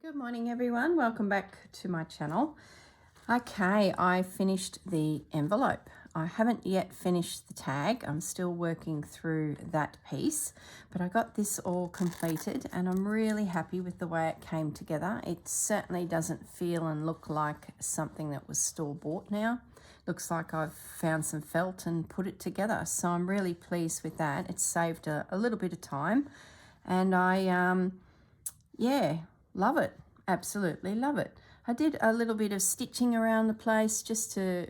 Good morning everyone, welcome back to my channel. Okay, I finished the envelope. I haven't yet finished the tag. I'm still working through that piece, but I got this all completed and I'm really happy with the way it came together. It certainly doesn't feel and look like something that was store-bought now. Looks like I've found some felt and put it together, so I'm really pleased with that. It saved a little bit of time and I yeah, love it. Absolutely love it. I did a little bit of stitching around the place just to,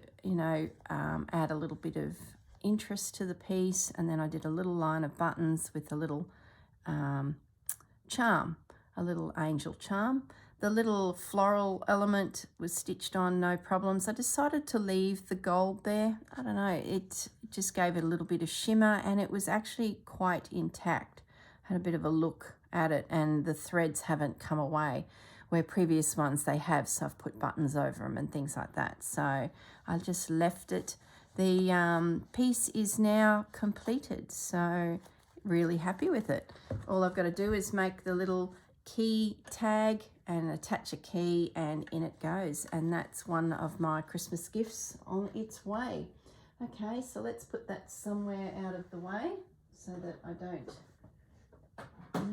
add a little bit of interest to the piece. And then I did a little line of buttons with a little charm, a little angel charm. The little floral element was stitched on, no problems. I decided to leave the gold there. I don't know, it just gave it a little bit of shimmer and it was actually quite intact. Had a bit of a look at it and the threads haven't come away where previous ones they have, so I've put buttons over them and things like that. So I just left it. The piece is now completed, so really happy with it. All I've got to do is make the little key tag and attach a key and in it goes, and that's one of my Christmas gifts on its way. Okay, so let's put that somewhere out of the way so that I don't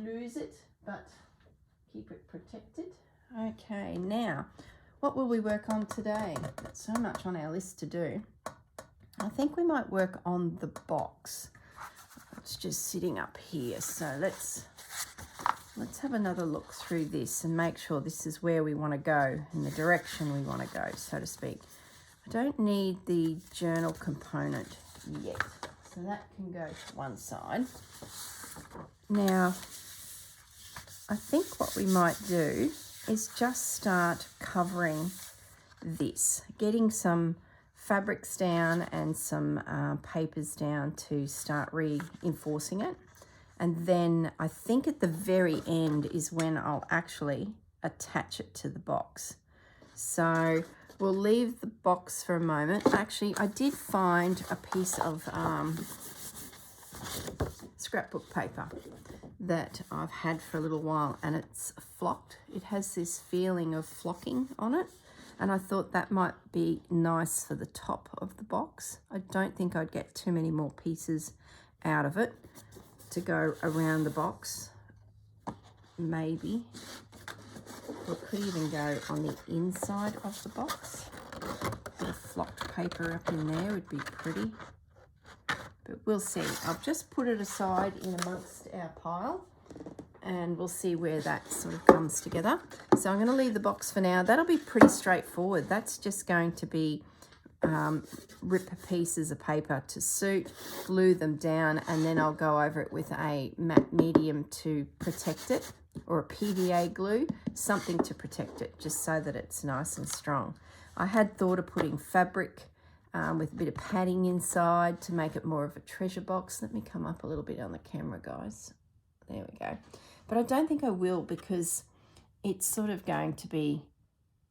lose it, but keep it protected. Okay, now what will we work on today? Got so much on our list to do. I think we might work on the box. It's just sitting up here, so let's have another look through this and make sure this is where we want to go, in the direction we want to go, so to speak. I don't need the journal component yet, so that can go to one side. Now, I think what we might do is just start covering this, getting some fabrics down and some papers down to start reinforcing it. And then I think at the very end is when I'll actually attach it to the box. So we'll leave the box for a moment. Actually, I did find a piece of scrapbook paper that I've had for a little while and it's flocked. It has this feeling of flocking on it and I thought that might be nice for the top of the box. I don't think I'd get too many more pieces out of it to go around the box. Maybe. Or it could even go on the inside of the box. A bit of flocked paper up in there would be pretty. But we'll see. I've just put it aside in amongst our pile and we'll see where that sort of comes together. So I'm going to leave the box for now. That'll be pretty straightforward. That's just going to be rip pieces of paper to suit, glue them down, and then I'll go over it with a matte medium to protect it, or a PVA glue, something to protect it, just so that it's nice and strong. I had thought of putting fabric with a bit of padding inside to make it more of a treasure box. Let me come up a little bit on the camera, guys. There we go. But I don't think I will because it's sort of going to be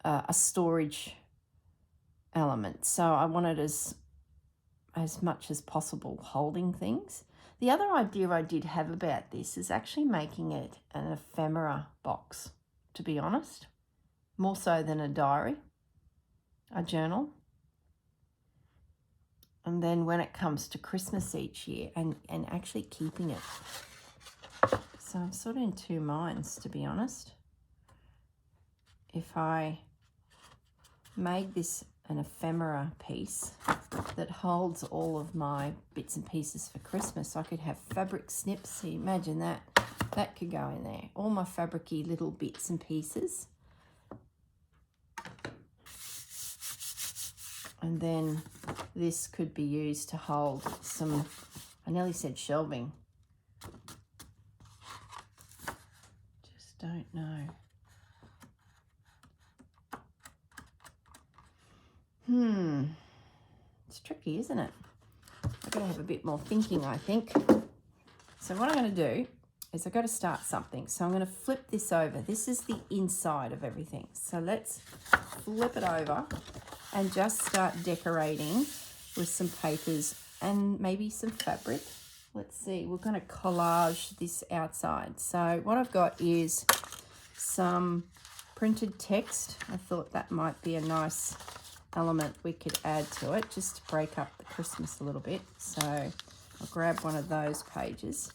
a storage element. So I want it as much as possible holding things. The other idea I did have about this is actually making it an ephemera box, to be honest. More so than a diary, a journal. And then when it comes to Christmas each year and actually keeping it. So I'm sort of in two minds, to be honest. If I made this an ephemera piece that holds all of my bits and pieces for Christmas, I could have fabric snips. See, imagine that. That could go in there. All my fabricy little bits and pieces. And then this could be used to hold some, I nearly said shelving. Just don't know. It's tricky, isn't it? I've got to have a bit more thinking, I think. So what I'm going to do is I've got to start something. So I'm going to flip this over. This is the inside of everything. So let's flip it over and just start decorating with some papers and maybe some fabric. Let's see, we're going to collage this outside. So what I've got is some printed text. I thought that might be a nice element we could add to it, just to break up the Christmas a little bit. So I'll grab one of those pages.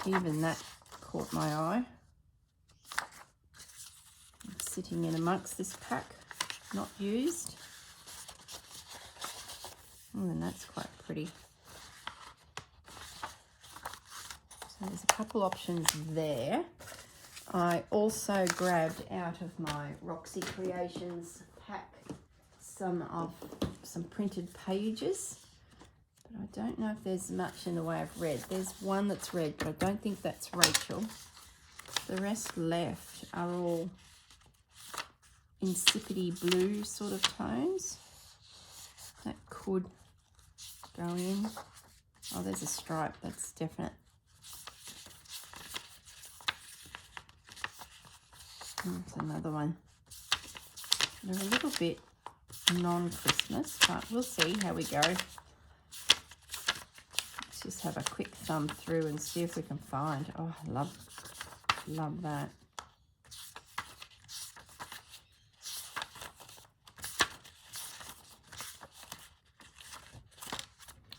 Even that caught my eye. It's sitting in amongst this pack, not used. Oh, and that's quite pretty. So there's a couple options there. I also grabbed out of my Roxy Creations pack some printed pages, but I don't know if there's much in the way of red. There's one that's red, but I don't think that's Rachel. The rest left are all insipid blue sort of tones. That could go in. Oh, there's a stripe, that's definite. There's another one. They're a little bit non-Christmas, but we'll see how we go. Let's just have a quick thumb through and see if we can find. Oh, I love that.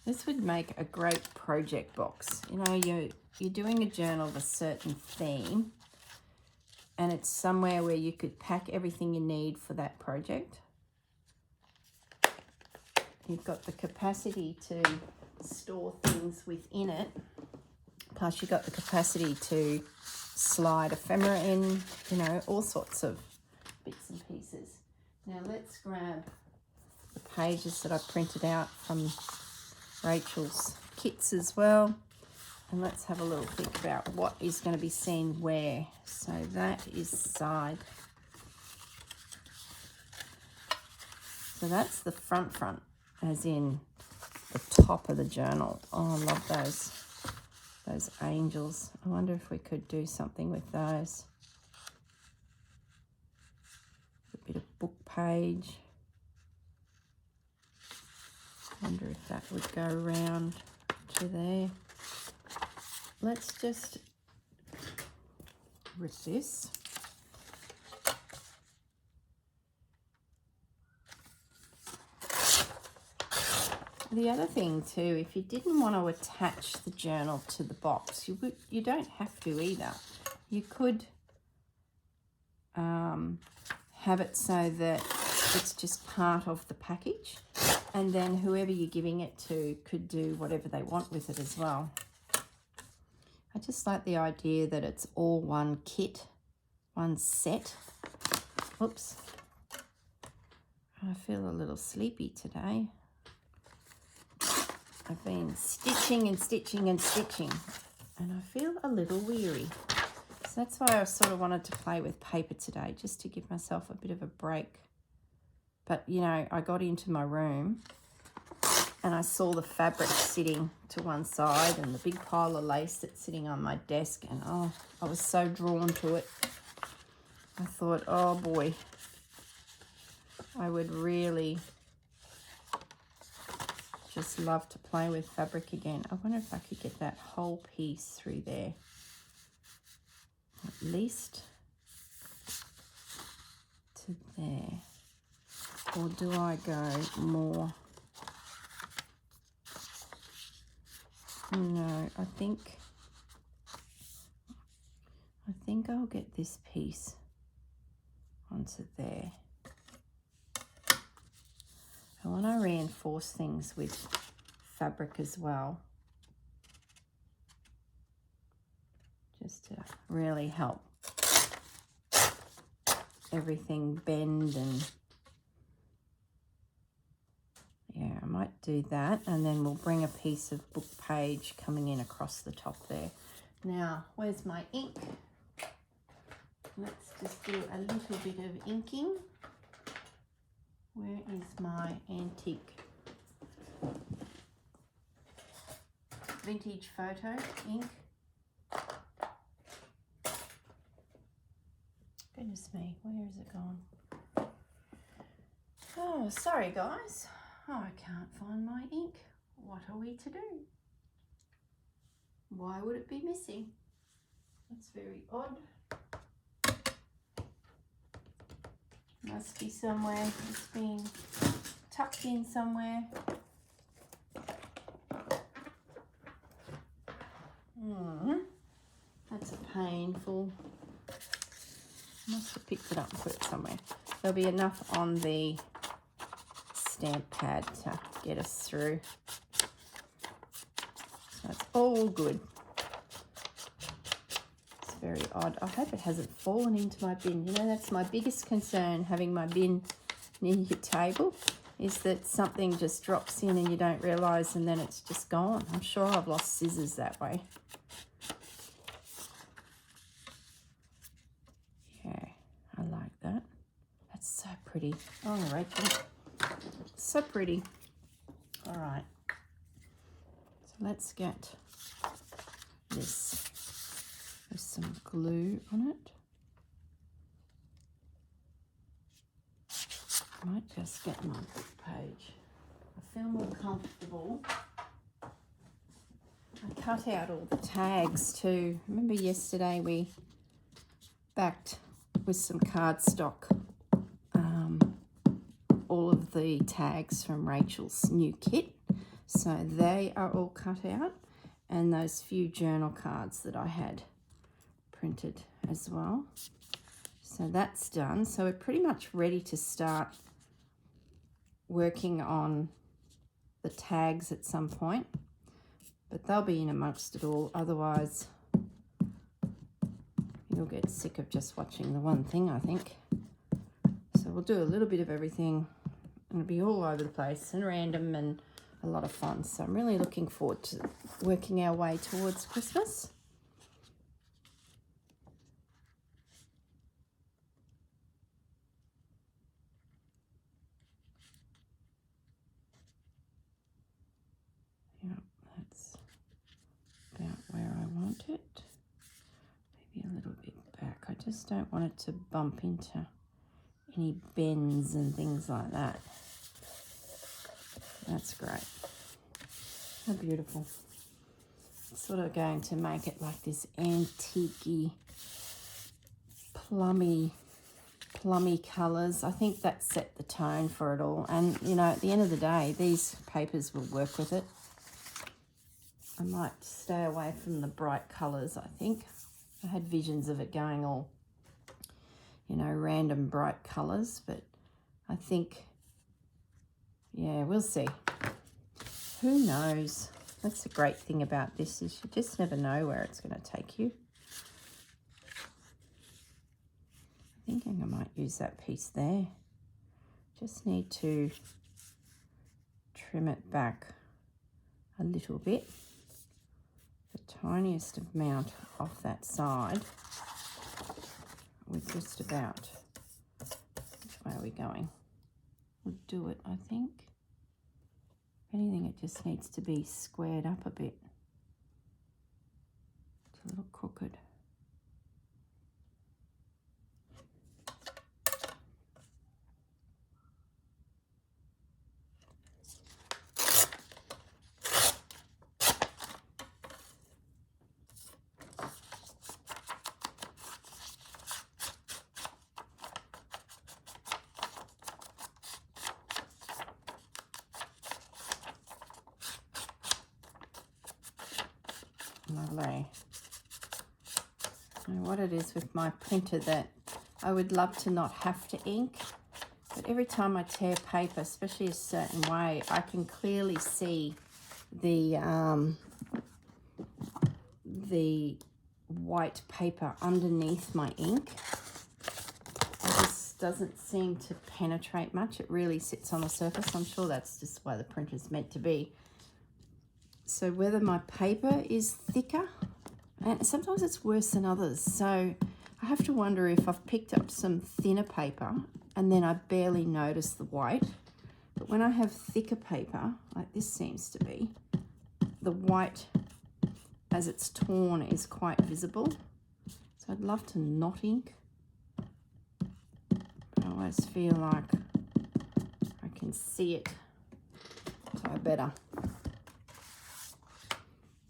This would make a great project box. You know, you're doing a journal of a certain theme, and it's somewhere where you could pack everything you need for that project. You've got the capacity to store things within it, plus you've got the capacity to slide ephemera in, you know, all sorts of bits and pieces. Now let's grab the pages that I printed out from Rachel's kits as well, and let's have a little think about what is going to be seen where. So that is side. So that's the front, as in the top of the journal. Oh, I love those angels. I wonder if we could do something with those. A bit of book page. Wonder if that would go around to there. Let's just rip this. The other thing too, if you didn't want to attach the journal to the box, you don't have to either. You could have it so that it's just part of the package, and then whoever you're giving it to could do whatever they want with it as well. I just like the idea that it's all one kit, one set. Oops. I feel a little sleepy today. I've been stitching and stitching and stitching, and I feel a little weary. So that's why I sort of wanted to play with paper today, just to give myself a bit of a break. But, you know, I got into my room and I saw the fabric sitting to one side and the big pile of lace that's sitting on my desk, and oh, I was so drawn to it. I thought, oh boy, I would really just love to play with fabric again. I wonder if I could get that whole piece through there. At least to there. Or do I go more? No, I think I'll get this piece onto there. I want to reinforce things with fabric as well, just to really help everything bend. And yeah, I might do that, and then we'll bring a piece of book page coming in across the top there. Now, where's my ink? Let's just do a little bit of inking. Where is my antique vintage photo ink? Goodness me, where has it gone? Oh, sorry guys. Oh, I can't find my ink. What are we to do? Why would it be missing? That's very odd. Must be somewhere. It's been tucked in somewhere. That's a painful. Must have picked it up and put it somewhere. There'll be enough on the stamp pad to get us through. So it's all good. It's very odd. I hope it hasn't fallen into my bin. You know, that's my biggest concern, having my bin near your table, is that something just drops in and you don't realise and then it's just gone. I'm sure I've lost scissors that way. Yeah, I like that. That's so pretty. Oh, Rachel. So pretty. All right. So let's get this with some glue on it. I might just get my page. I feel more comfortable. I cut out all the tags too. Remember yesterday we backed with some cardstock all of the tags from Rachel's new kit. So they are all cut out, and those few journal cards that I had printed as well. So that's done. So we're pretty much ready to start working on the tags at some point, but they'll be in amongst it all. Otherwise, you'll get sick of just watching the one thing, I think. So we'll do a little bit of everything, and it'll be all over the place and random and a lot of fun. So I'm really looking forward to working our way towards Christmas. Yep, that's about where I want it. Maybe a little bit back. I just don't want it to bump into any bends and things like that. That's great. How beautiful. It's sort of going to make it like this antique-y, plummy colours. I think that set the tone for it all. And, you know, at the end of the day, these papers will work with it. I might stay away from the bright colours, I think. I had visions of it going all, you know, random bright colours, but I think, yeah, we'll see. Who knows? That's the great thing about this, is you just never know where it's going to take you. I'm thinking I might use that piece there. Just need to trim it back a little bit. The tiniest amount off that side. We're just about, which way are we going? We'll do it, I think. If anything, it just needs to be squared up a bit. It's a little crooked. Lovely. Now what it is with my printer, that I would love to not have to ink, but every time I tear paper, especially a certain way, I can clearly see the white paper underneath my ink. It just doesn't seem to penetrate much. It really sits on the surface. I'm sure that's just why the printer's meant to be. So whether my paper is thicker, and sometimes it's worse than others. So I have to wonder if I've picked up some thinner paper and then I barely notice the white. But when I have thicker paper, like this seems to be, the white as it's torn is quite visible. So I'd love to not ink. But I always feel like I can see it, so I better.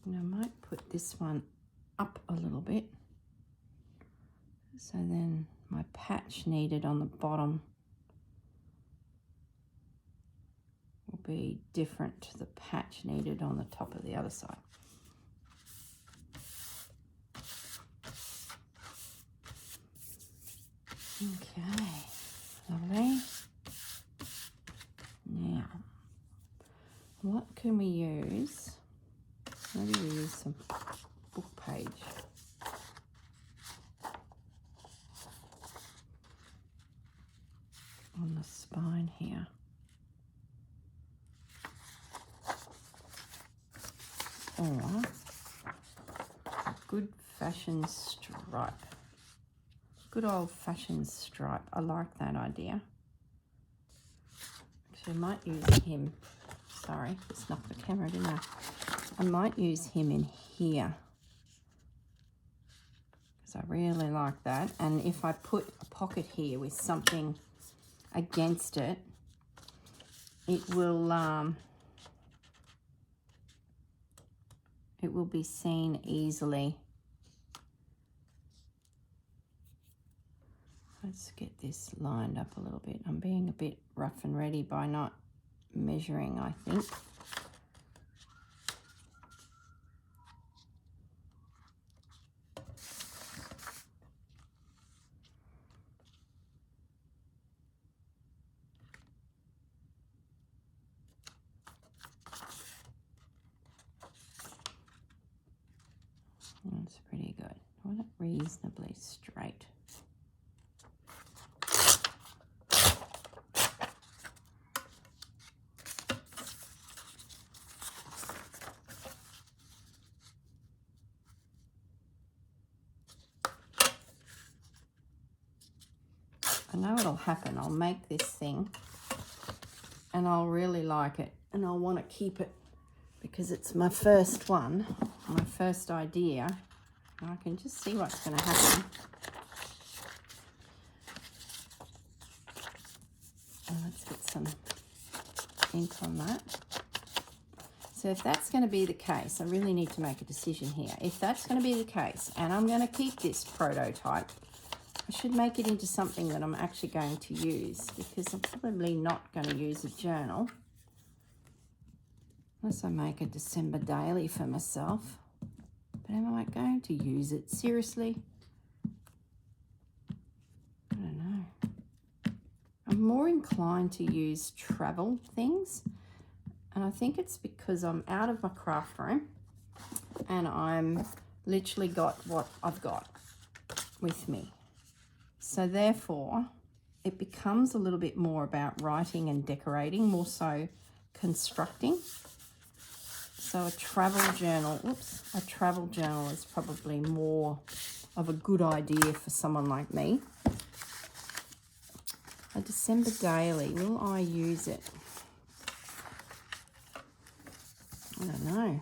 And I might put this one up a little bit. So then my patch needed on the bottom be different to the patch needed on the top of the other side. Okay, lovely. Now, what can we use? Maybe we use some book page. On the spine here. Or a good fashioned stripe. Good old fashioned stripe. I like that idea. Actually, I might use him. Sorry, just knocked the camera, didn't I? I might use him in here. Because I really like that. And if I put a pocket here with something against it, it will be seen easily. Let's get this lined up a little bit. I'm being a bit rough and ready by not measuring, I think. That's pretty good. I want it reasonably straight. I know it'll happen. I'll make this thing and I'll really like it and I'll want to keep it because it's my first one, my first idea. I can just see what's going to happen. And let's get some ink on that. So if that's going to be the case, I really need to make a decision here. If that's going to be the case, and I'm going to keep this prototype, I should make it into something that I'm actually going to use, because I'm probably not going to use a journal unless I make a December daily for myself. But am I going to use it? Seriously? I don't know. I'm more inclined to use travel things. And I think it's because I'm out of my craft room and I'm literally got what I've got with me. So therefore, it becomes a little bit more about writing and decorating, more so constructing. So a travel journal is probably more of a good idea for someone like me. A December daily, will I use it? I don't know.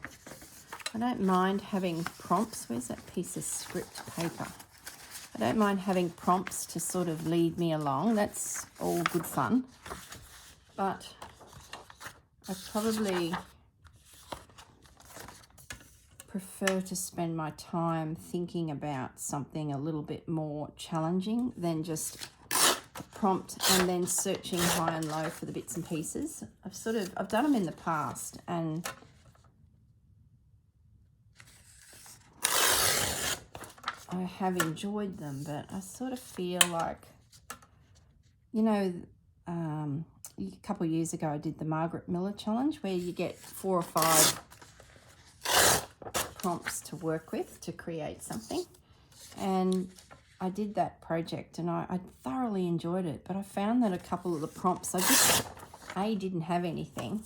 I don't mind having prompts. Where's that piece of script paper? I don't mind having prompts to sort of lead me along. That's all good fun. But I probably prefer to spend my time thinking about something a little bit more challenging than just a prompt and then searching high and low for the bits and pieces. I've done them in the past and I have enjoyed them, but I sort of feel like, you know, a couple of years ago I did the Margaret Miller challenge where you get 4 or 5 prompts to work with to create something, and I did that project and I thoroughly enjoyed it, but I found that a couple of the prompts I just didn't have anything,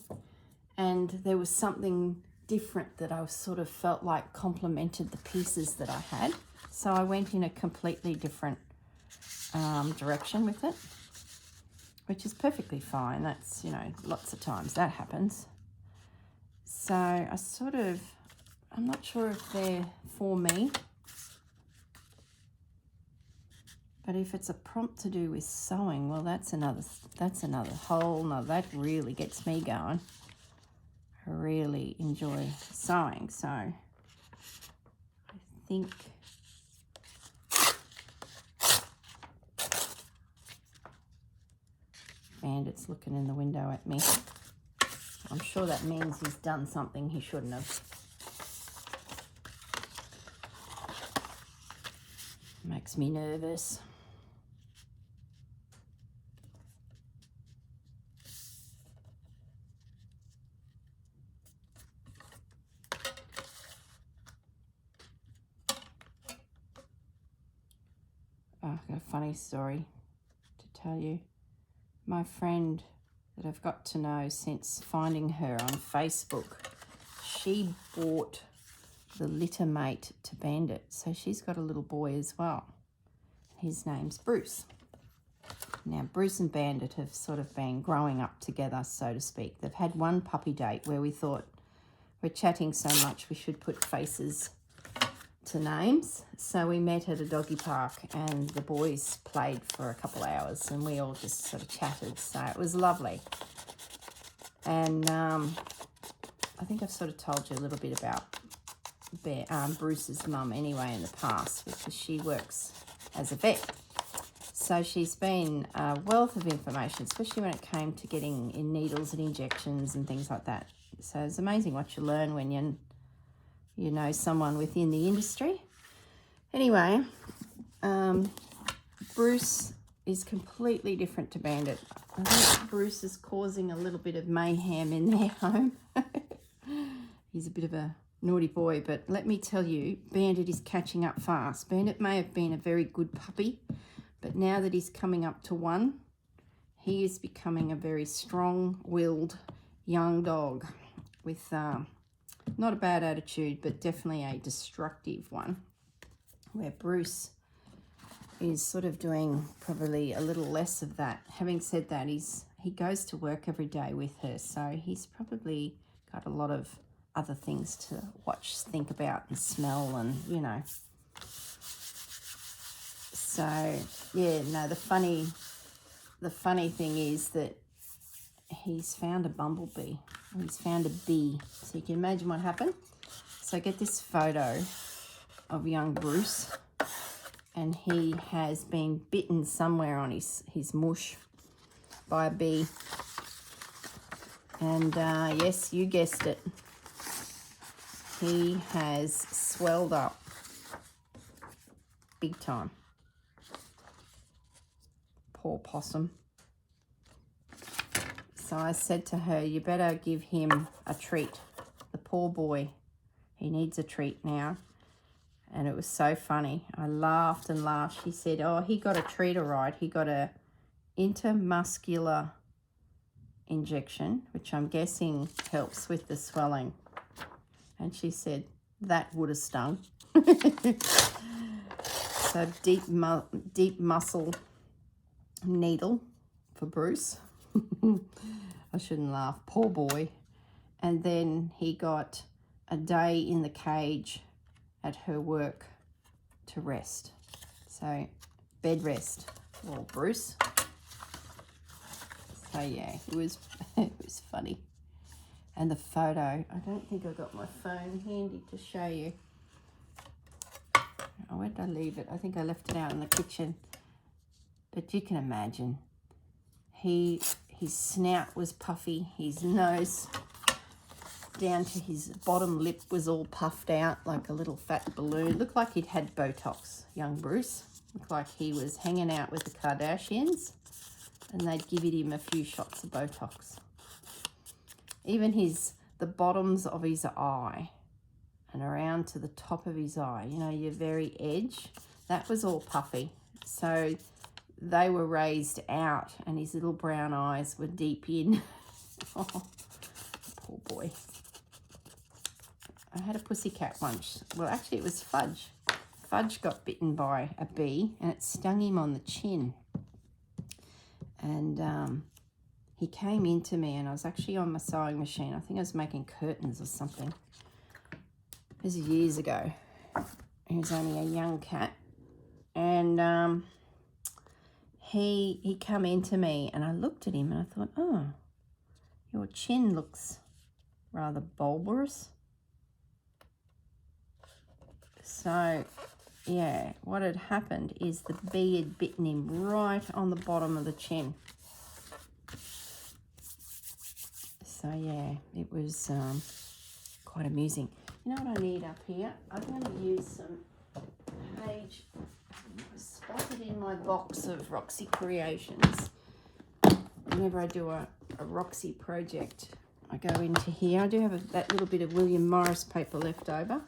and there was something different that I sort of felt like complemented the pieces that I had. So I went in a completely different direction with it, which is perfectly fine. That's, you know, lots of times that happens. So I'm not sure if they're for me, but if it's a prompt to do with sewing, well, that's another whole nother, that really gets me going. I really enjoy sewing, so I think Bandit's looking in the window at me. I'm sure that means he's done something he shouldn't have. Makes me nervous. Oh, I've got a funny story to tell you. My friend that I've got to know since finding her on Facebook, she bought the litter mate to Bandit. So she's got a little boy as well. His name's Bruce. Now, Bruce and Bandit have sort of been growing up together, so to speak. They've had one puppy date where we thought, we're chatting so much we should put faces to names. So we met at a doggy park and the boys played for a couple of hours and we all just sort of chatted. So it was lovely. And I think I've sort of told you a little bit about Bruce's mum anyway in the past, because she works as a vet. So she's been a wealth of information, especially when it came to getting in needles and injections and things like that. So it's amazing what you learn when you know someone within the industry. Anyway, Bruce is completely different to Bandit. I think Bruce is causing a little bit of mayhem in their home. He's a bit of a naughty boy, but let me tell you, Bandit is catching up fast. Bandit may have been a very good puppy, but now that he's coming up to 1, he is becoming a very strong-willed young dog with not a bad attitude, but definitely a destructive one, where Bruce is sort of doing probably a little less of that. Having said that, he goes to work every day with her, so he's probably got a lot of other things to watch, think about and smell, and you know. So yeah, no, the funny thing is that he's found a bumblebee. He's found a bee. So you can imagine what happened. So I get this photo of young Bruce, and he has been bitten somewhere on his mush by a bee. And yes, you guessed it. He has swelled up big time. Poor possum. So I said to her, you better give him a treat. The poor boy, he needs a treat now. And it was so funny. I laughed and laughed. She said, oh, he got a treat all right. He got a intermuscular injection, which I'm guessing helps with the swelling. And she said, that would have stung. So deep muscle needle for Bruce. I shouldn't laugh, poor boy. And then he got a day in the cage at her work to rest. So bed rest for Bruce. So yeah, it was funny. And the photo, I don't think I got my phone handy to show you. Oh, where did I leave it? I think I left it out in the kitchen. But you can imagine, his snout was puffy, his nose down to his bottom lip was all puffed out like a little fat balloon. Looked like he'd had Botox, young Bruce. Looked like he was hanging out with the Kardashians and they'd given him a few shots of Botox. Even the bottoms of his eye and around to the top of his eye, you know, your very edge, that was all puffy. So they were raised out and his little brown eyes were deep in. Oh, poor boy. I had a pussycat once. Well, actually it was Fudge. Fudge got bitten by a bee and it stung him on the chin. And he came into me and I was actually on my sewing machine. I think I was making curtains or something. This is years ago. He was only a young cat. And he come into me and I looked at him and I thought, oh, your chin looks rather bulbous. So, yeah, what had happened is the bee had bitten him right on the bottom of the chin. So yeah, it was quite amusing. You know what I need up here? I'm going to use some page. I spotted in my box of Roxy Creations. Whenever I do a Roxy project, I go into here. I do have that little bit of William Morris paper left over.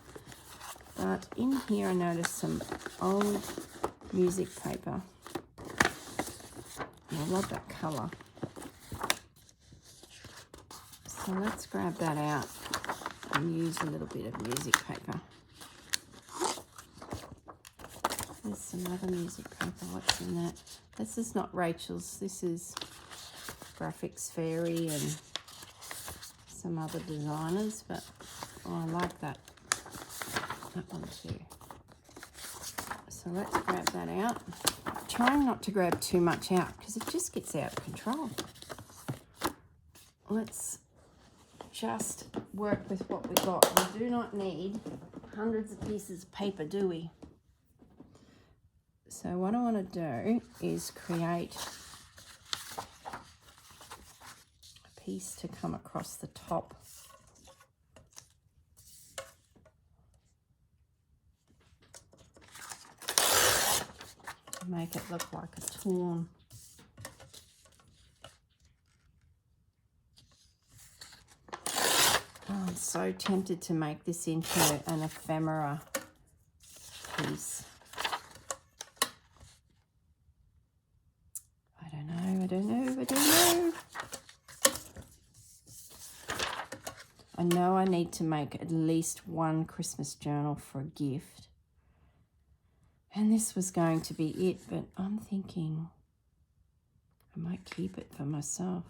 But in here I noticed some old music paper. I love that colour. So let's grab that out and use a little bit of music paper. There's some other music paper. What's in that? This is not Rachel's. This is Graphics Fairy and some other designers, but oh, I like that one too. So let's grab that out. Trying not to grab too much out because it just gets out of control. Let's just work with what we got. We do not need hundreds of pieces of paper, do we? So what I want to do is create a piece to come across the top. Make it look like a torn. Oh, I'm so tempted to make this into an ephemera piece. I don't know. I know I need to make at least one Christmas journal for a gift. And this was going to be it, but I'm thinking I might keep it for myself.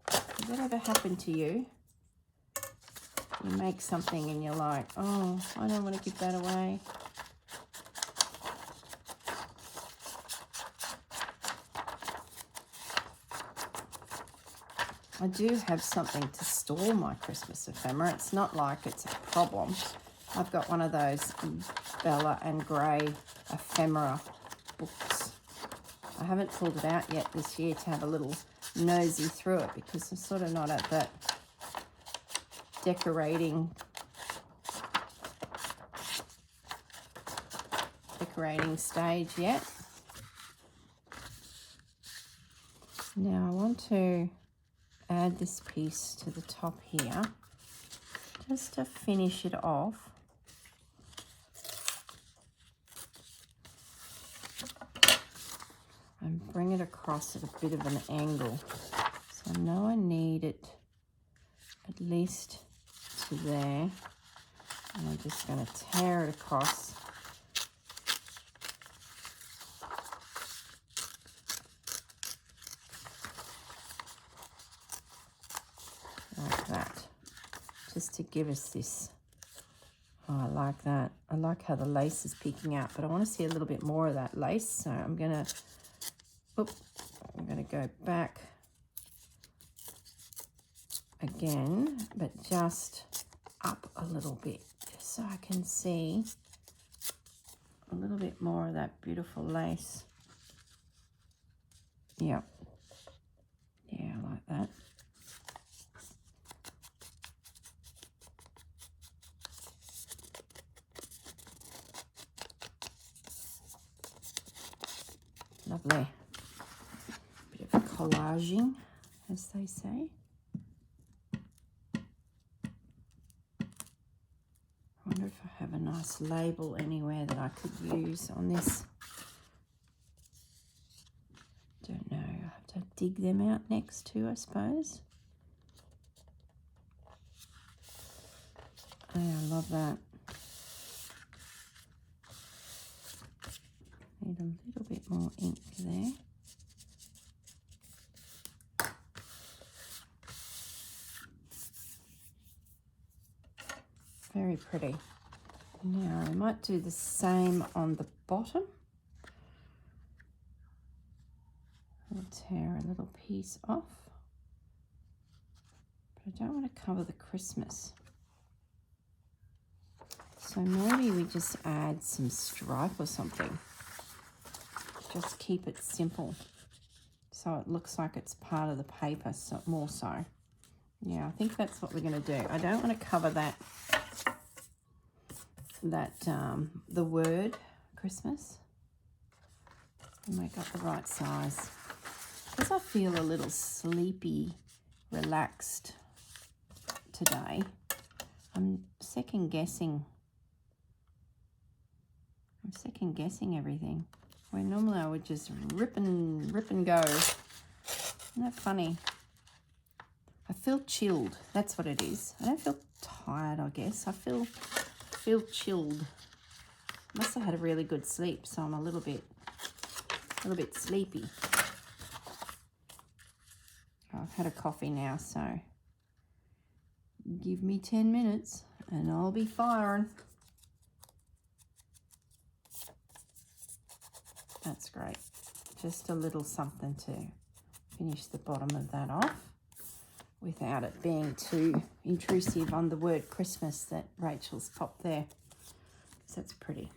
Has that ever happened to you? You make something and you're like, oh, I don't want to give that away. I do have something to store my Christmas ephemera. It's not like it's a problem. I've got one of those Bella and Grey ephemera books. I haven't pulled it out yet this year to have a little nosy through it because I'm sort of not at that decorating stage yet. Now I want to add this piece to the top here just to finish it off. And bring it across at a bit of an angle. So I know I need it at least to there. And I'm just going to tear it across. Like that. Just to give us this. Oh, I like that. I like how the lace is peeking out, but I want to see a little bit more of that lace. So I'm going to go back again, but just up a little bit, just so I can see a little bit more of that beautiful lace. Yep. Yeah, I like that. Lovely. Bit of collaging, as they say. I wonder if I have a nice label anywhere that I could use on this. Don't know. I have to dig them out next too, I suppose. Oh, I love that. Need a little bit more ink there. Very pretty. Now I might do the same on the bottom. I'll tear a little piece off. But I don't want to cover the Christmas. So maybe we just add some stripe or something. Just keep it simple. so it looks like it's part of the paper, so more so. Yeah, I think that's what we're going to do. I don't want to cover the word Christmas. Make up the right size. Because I feel a little sleepy, relaxed today. I'm second guessing everything. Where normally I would just rip and go. Isn't that funny? I feel chilled. That's what it is. I don't feel tired, I guess. I feel chilled. Must have had a really good sleep, so I'm a little bit sleepy. I've had a coffee now, so give me 10 minutes and I'll be firing. That's great. Just a little something to finish the bottom of that off without it being too intrusive on the word Christmas that Rachel's popped there. So that's pretty.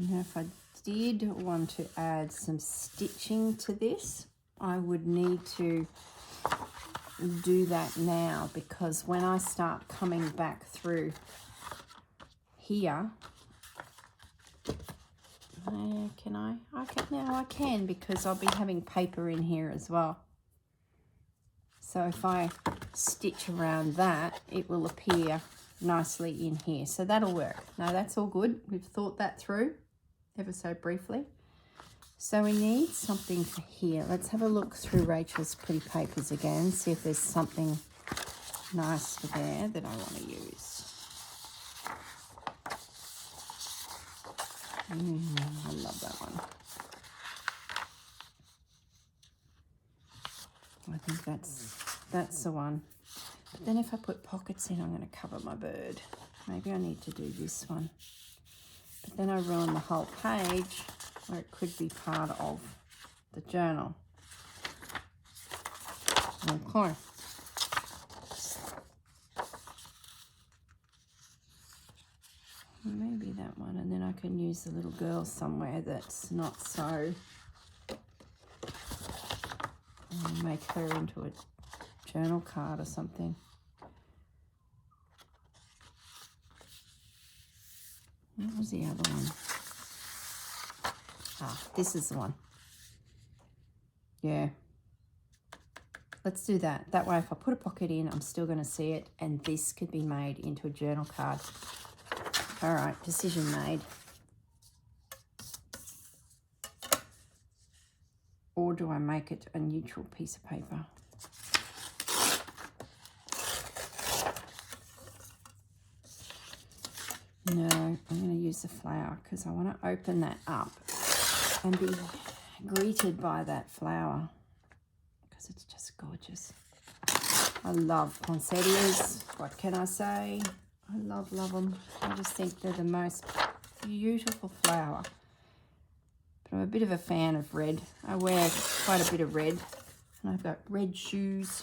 Now if I did want to add some stitching to this, I would need to do that now, because when I start coming back through here, can I? Now I can, because I'll be having paper in here as well. So if I stitch around that, it will appear nicely in here. So that'll work. No, that's all good. We've thought that through ever so briefly. So we need something for here. Let's have a look through Rachel's pretty papers again, see if there's something nice for there that I want to use. I love that one. I think that's the one. But then if I put pockets in, I'm going to cover my bird. Maybe I need to do this one. But then I ruin the whole page where it could be part of the journal. Okay. Maybe that one, and then I can use the little girl somewhere that's not so... make her into a journal card or something. What was the other one? Ah, this is the one. Yeah. Let's do that. That way if I put a pocket in, I'm still going to see it, and this could be made into a journal card. All right, decision made. Or do I make it a neutral piece of paper? No, I'm going to use the flower because I want to open that up and be greeted by that flower because it's just gorgeous. I love poinsettias. What can I say? I love them. I just think they're the most beautiful flower. But I'm a bit of a fan of red. I wear quite a bit of red. And I've got red shoes,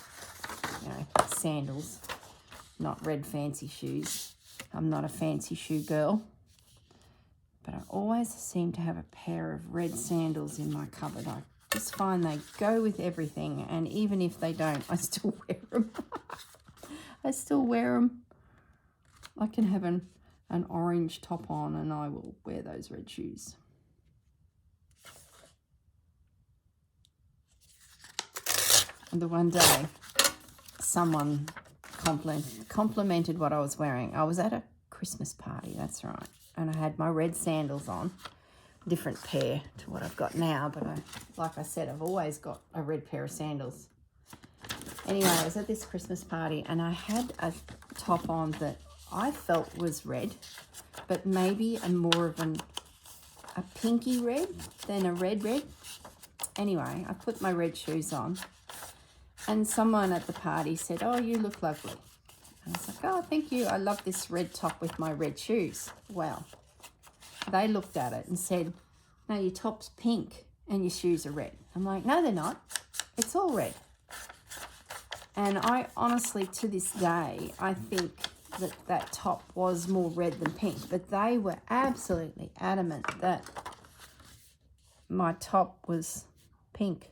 you know, sandals, not red fancy shoes. I'm not a fancy shoe girl. But I always seem to have a pair of red sandals in my cupboard. I just find they go with everything. And even if they don't, I still wear them. I still wear them. I can have an orange top on and I will wear those red shoes. And the one day, someone complimented what I was wearing. I was at a Christmas party, that's right. And I had my red sandals on, different pair to what I've got now. But like I said, I've always got a red pair of sandals. Anyway, I was at this Christmas party and I had a top on that I felt was red, but maybe a more of a pinky red than a red. Anyway, I put my red shoes on and someone at the party said, "Oh, you look lovely." And I was like, "Oh, thank you. I love this red top with my red shoes." Well, they looked at it and said, "No, your top's pink." and your shoes are red. I'm like, no, they're not. It's all red. And I honestly, to this day, I think that that top was more red than pink. But they were absolutely adamant that my top was pink.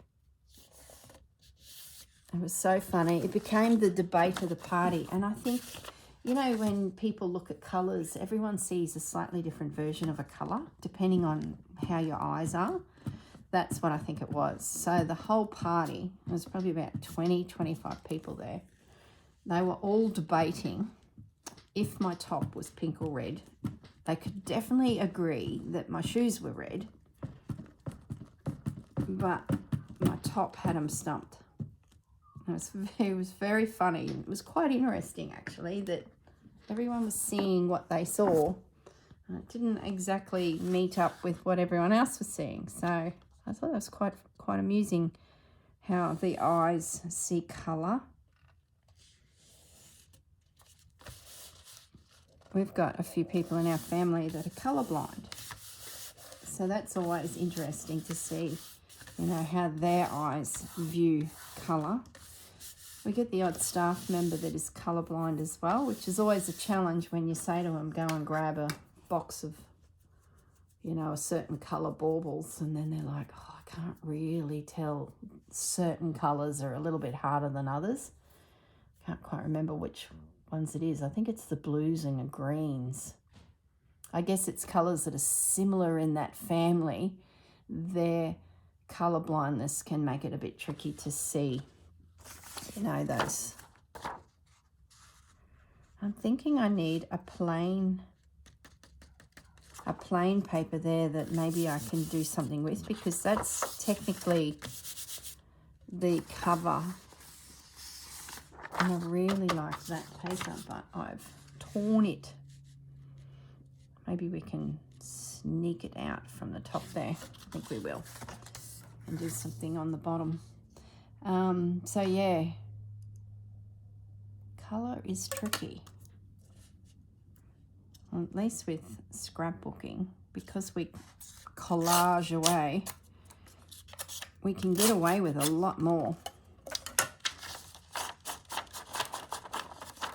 It was so funny. It became the debate of the party. And I think, you know, when people look at colours, everyone sees a slightly different version of a colour, depending on how your eyes are. That's what I think it was. So the whole party, there was probably about 20, 25 people there. They were all debating if my top was pink or red. They could definitely agree that my shoes were red, but my top had them stumped. It was very funny. It was quite interesting, actually, that everyone was seeing what they saw. And it didn't exactly meet up with what everyone else was seeing. So I thought that was quite amusing how the eyes see colour. We've got a few people in our family that are colourblind. So that's always interesting to see, you know, how their eyes view colour. We get the odd staff member that is colourblind as well, which is always a challenge when you say to them, go and grab a box of, you know, a certain colour baubles, and then they're like, oh, I can't really tell. Certain colours are a little bit harder than others. Can't quite remember which ones it is. I think it's the blues and the greens. I guess it's colours that are similar in that family. Their colour blindness can make it a bit tricky to see, you know, those. I'm thinking I need a plain paper there that maybe I can do something with, because that's technically the cover. And I really like that paper, but I've torn it. Maybe we can sneak it out from the top there. I think we will. And do something on the bottom. So yeah, colour is tricky. Well, at least with scrapbooking, because we collage away, we can get away with a lot more.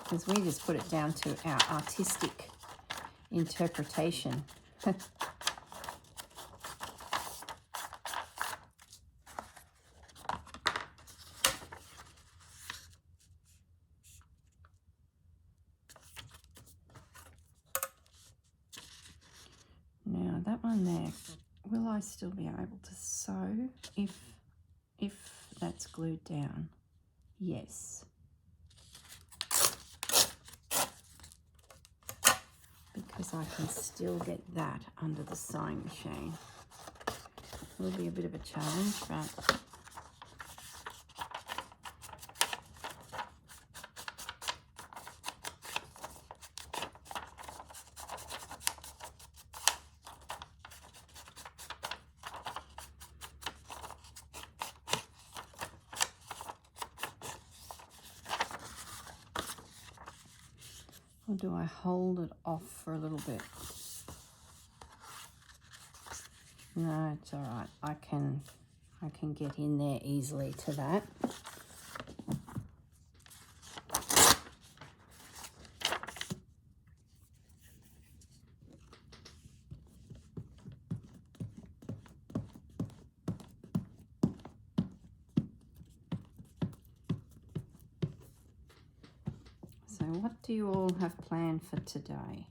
Because we just put it down to our artistic interpretation. Now that one there, will I still be able to sew if that's glued down? Yes. Because I can still get that under the sewing machine. It will be a bit of a challenge, but or do I hold it off for a little bit? No, it's all right. I can get in there easily to that. So what do you all have planned for today?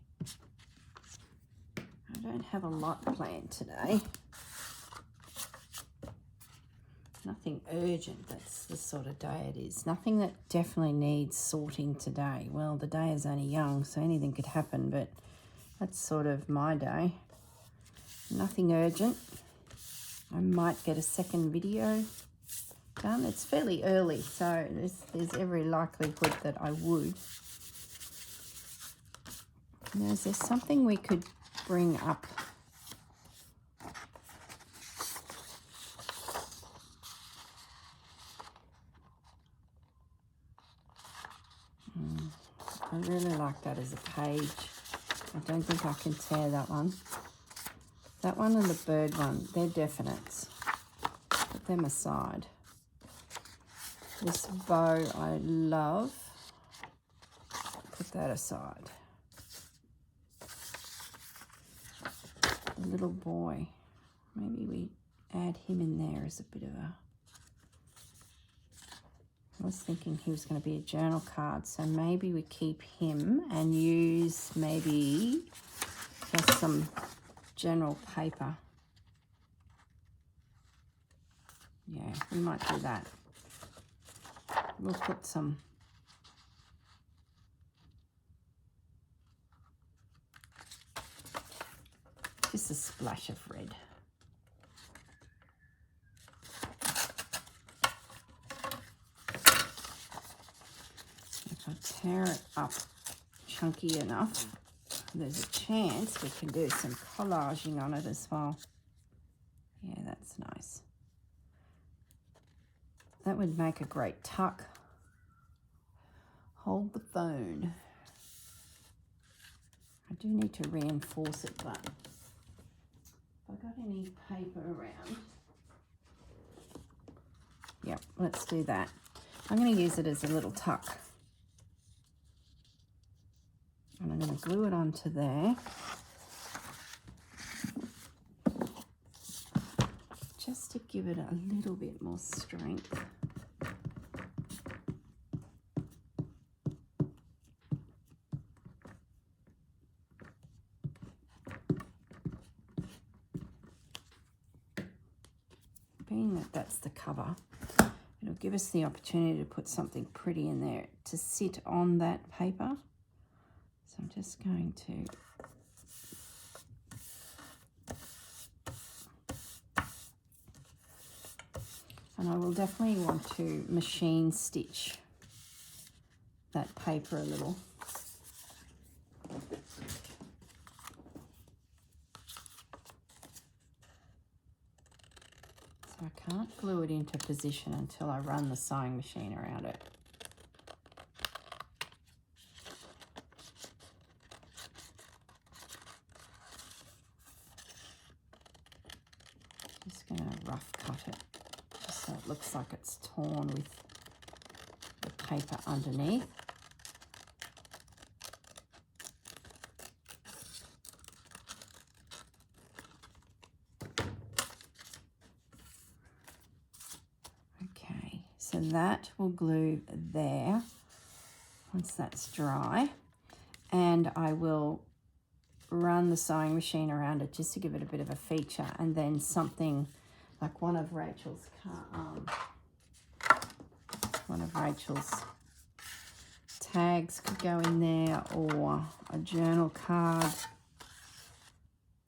I don't have a lot planned today. Nothing urgent. That's the sort of day it is. Nothing that definitely needs sorting today. Well, the day is only young, so anything could happen, but that's sort of my day. Nothing urgent. I might get a second video done. It's fairly early, so there's every likelihood that I would. Now, is there something we could bring up? I really like that as a page. I don't think I can tear that one. That one and the bird one, they're definites. them aside. This bow I love. Put that aside. The little boy. Maybe we add him in there as a bit of a... I was thinking he was going to be a journal card, so maybe we keep him and use maybe just some general paper. Yeah, we might do that. We'll put some just a splash of red. If I tear it up chunky enough, there's a chance we can do some collaging on it as well. Yeah, that's nice. That would make a great tuck. Hold the phone. I do need to reinforce it, but have I got any paper around? Yep, let's do that. I'm going to use it as a little tuck. And I'm going to glue it onto there. Just to give it a little bit more strength. Being that that's the cover, it'll give us the opportunity to put something pretty in there to sit on that paper. So I'm just going to and I will definitely want to machine stitch that paper a little. So I can't glue it into position until I run the sewing machine around it. Just going to rough cut it. So it looks like it's torn with the paper underneath. Okay, so that will glue there once that's dry, and I will run the sewing machine around it just to give it a bit of a feature, and then something like one of Rachel's tags could go in there, or a journal card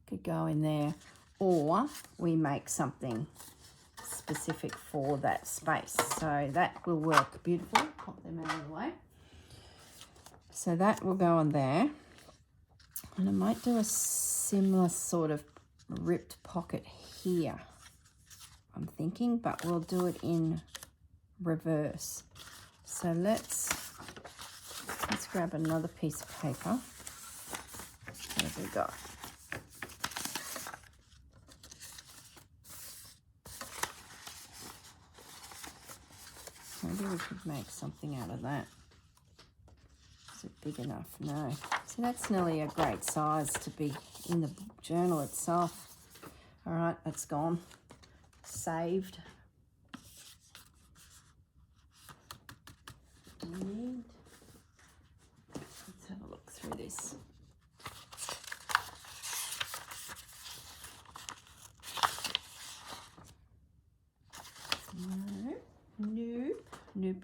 could go in there, or we make something specific for that space. So that will work beautifully. Pop them out of the way. So that will go on there. And I might do a similar sort of ripped pocket here, I'm thinking, but we'll do it in reverse. So let's grab another piece of paper. What have we got? Maybe we could make something out of that. Is it big enough? No. So that's nearly a great size to be in the journal itself. All right, that's gone. Saved. And let's have a look through this.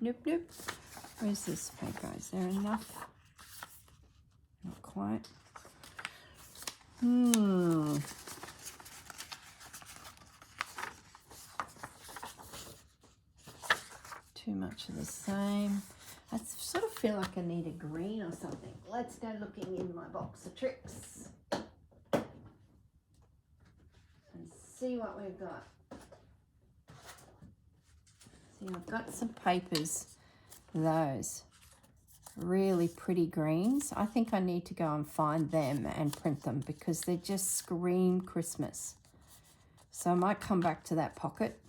Nope. Where's this paper? Is there enough? Not quite. Too much of the same. I sort of feel like I need a green or something. Let's go looking in my box of tricks and see what we've got. See, I've got some papers, those really pretty greens. I think I need to go and find them and print them because they just scream Christmas. So I might come back to that pocket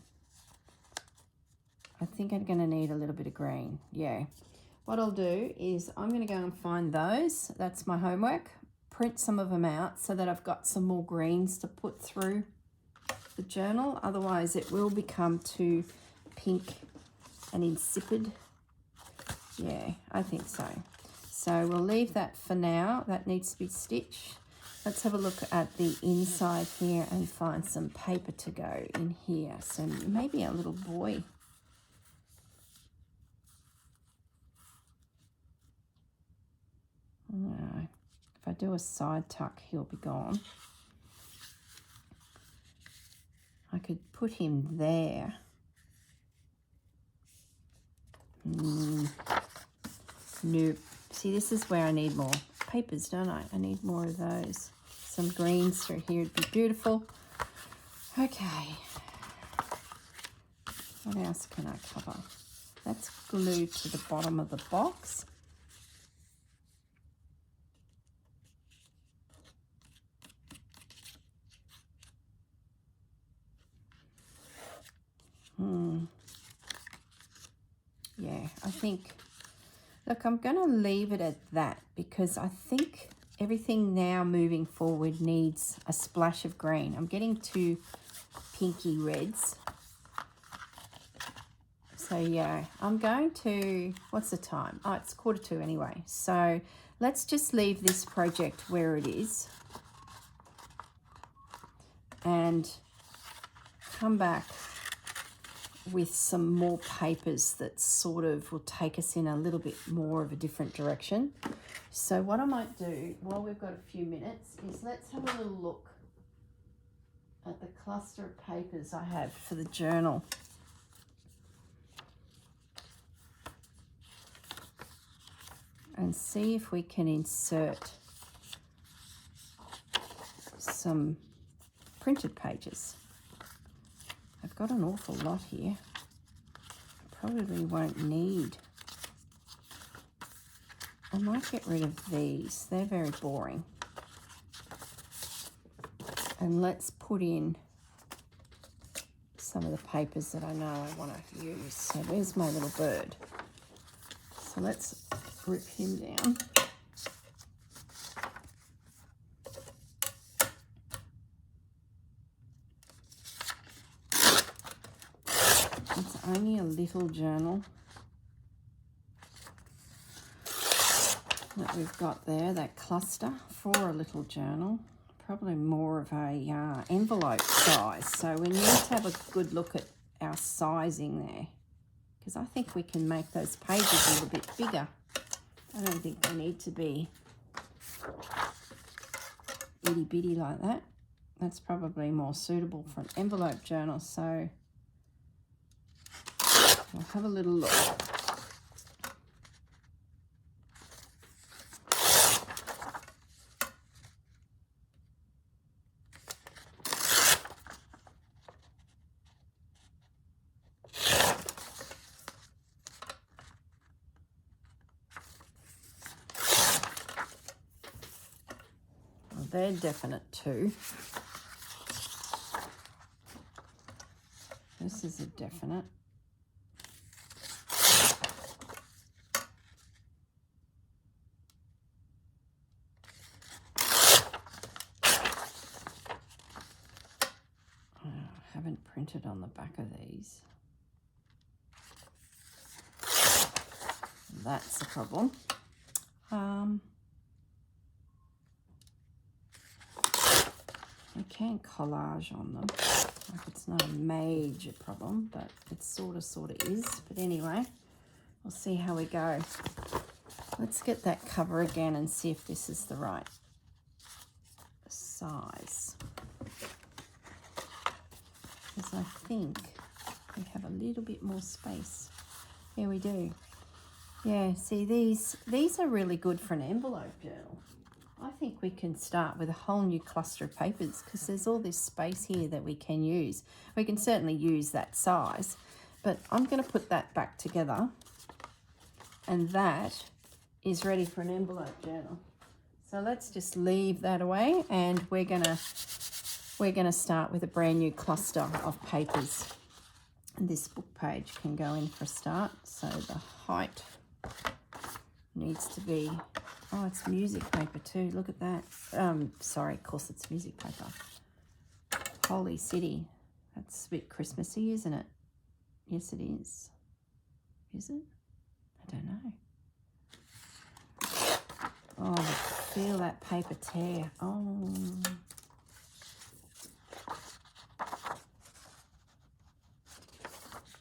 I think I'm going to need a little bit of green. Yeah. What I'll do is I'm going to go and find those. That's my homework. Print some of them out so that I've got some more greens to put through the journal. Otherwise it will become too pink and insipid. Yeah, I think so. So we'll leave that for now. That needs to be stitched. Let's have a look at the inside here and find some paper to go in here. So maybe a little boy. No, if I do a side tuck, he'll be gone. I could put him there. Nope. See, this is where I need more papers, don't I? I need more of those. Some greens through here would be beautiful. Okay. What else can I cover? That's glued to the bottom of the box. Yeah, I think, look, I'm going to leave it at that because I think everything now moving forward needs a splash of green. I'm getting too pinky reds. So yeah, I'm going to, what's the time? Oh, it's 1:45 anyway. So let's just leave this project where it is and come back with some more papers that sort of will take us in a little bit more of a different direction. So what I might do while we've got a few minutes is let's have a little look at the cluster of papers I have for the journal. And see if we can insert some printed pages. I've got an awful lot here. Probably won't need. I might get rid of these. They're very boring. And let's put in some of the papers that I know I want to use. So there's my little bird. So let's rip him down. It's only a little journal that we've got there, that cluster for a little journal. Probably more of a envelope size. So we need to have a good look at our sizing there because I think we can make those pages a little bit bigger. I don't think they need to be itty bitty like that. That's probably more suitable for an envelope journal. So we'll have a little look. Well, they're definite too. This is a definite. Printed on the back of these. That's a problem. We can collage on them. Like it's not a major problem, but it sort of is. But anyway, we'll see how we go. Let's get that cover again and see if this is the right size. Because I think we have a little bit more space. Yeah, we do. Yeah, see, these are really good for an envelope journal. I think we can start with a whole new cluster of papers because there's all this space here that we can use. We can certainly use that size, but I'm going to put that back together, and that is ready for an envelope journal. So let's just leave that away, and we're going to start with a brand new cluster of papers. this book page can go in for a start. So the height needs to be, oh, it's music paper too. Look at that. Sorry, of course it's music paper. Holy city. That's a bit Christmassy, isn't it? Yes, it is. Is it? I don't know. Oh, feel that paper tear. Oh.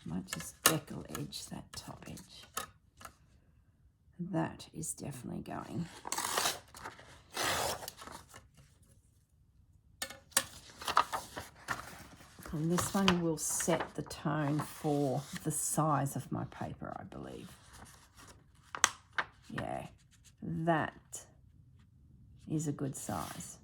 Might just decal edge that top edge. That is definitely going. And this one will set the tone for the size of my paper, I believe. Yeah, that is a good size.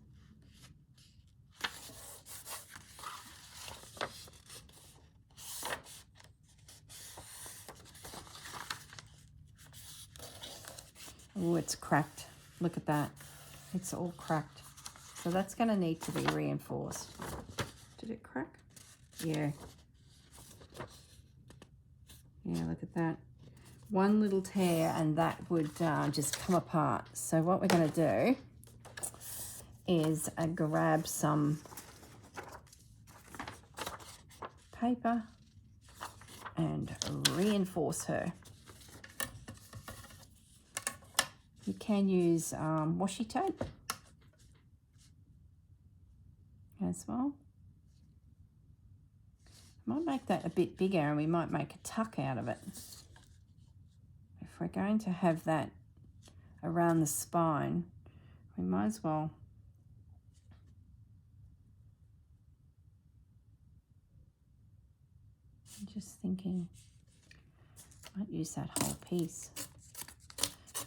Oh, it's cracked. Look at that. It's all cracked. So that's going to need to be reinforced. Did it crack? Yeah. Yeah, look at that. One little tear and that would just come apart. So what we're going to do is grab some paper and reinforce her. You can use washi tape as well. Might make that a bit bigger and we might make a tuck out of it. If we're going to have that around the spine, we might as well I'm just thinking I might use that whole piece.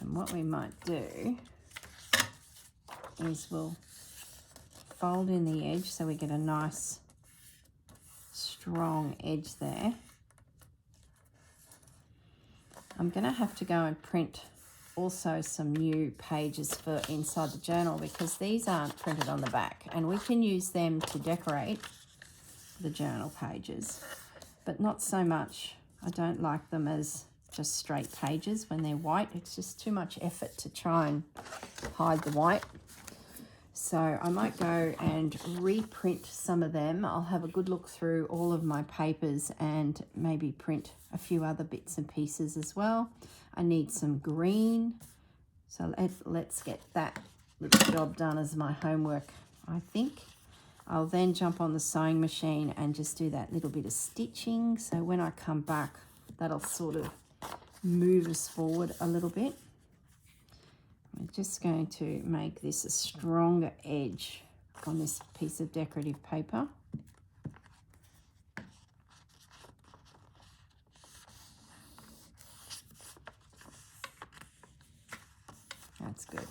And what we might do is we'll fold in the edge so we get a nice strong edge there. I'm going to have to go and print also some new pages for inside the journal because these aren't printed on the back and we can use them to decorate the journal pages, but not so much. I don't like them as just straight pages when they're white. It's just too much effort to try and hide the white. So I might go and reprint some of them. I'll have a good look through all of my papers and maybe print a few other bits and pieces as well. I need some green. So let's get that little job done as my homework, I think. I'll then jump on the sewing machine and just do that little bit of stitching. So when I come back, that'll sort of move us forward a little bit. I'm just going to make this a stronger edge on this piece of decorative paper. That's good.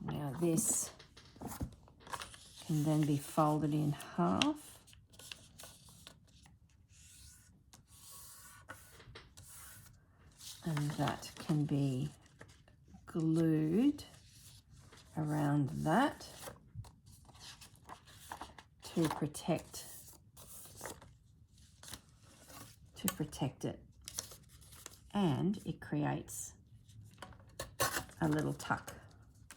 Now this can then be folded in half. And that can be glued around that to protect it, and it creates a little tuck.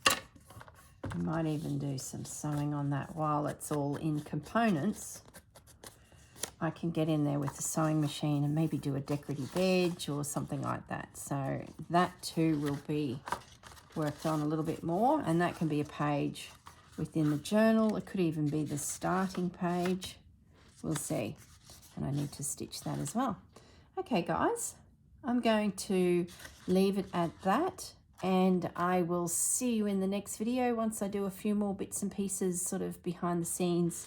I might even do some sewing on that while it's all in components. I can get in there with the sewing machine and maybe do a decorative edge or something like that. So that too will be worked on a little bit more, and that can be a page within the journal. It could even be the starting page. We'll see. And I need to stitch that as well. Okay, guys, I'm going to leave it at that, and I will see you in the next video once I do a few more bits and pieces sort of behind the scenes.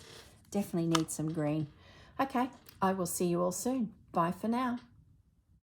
Definitely need some green. Okay, I will see you all soon. Bye for now.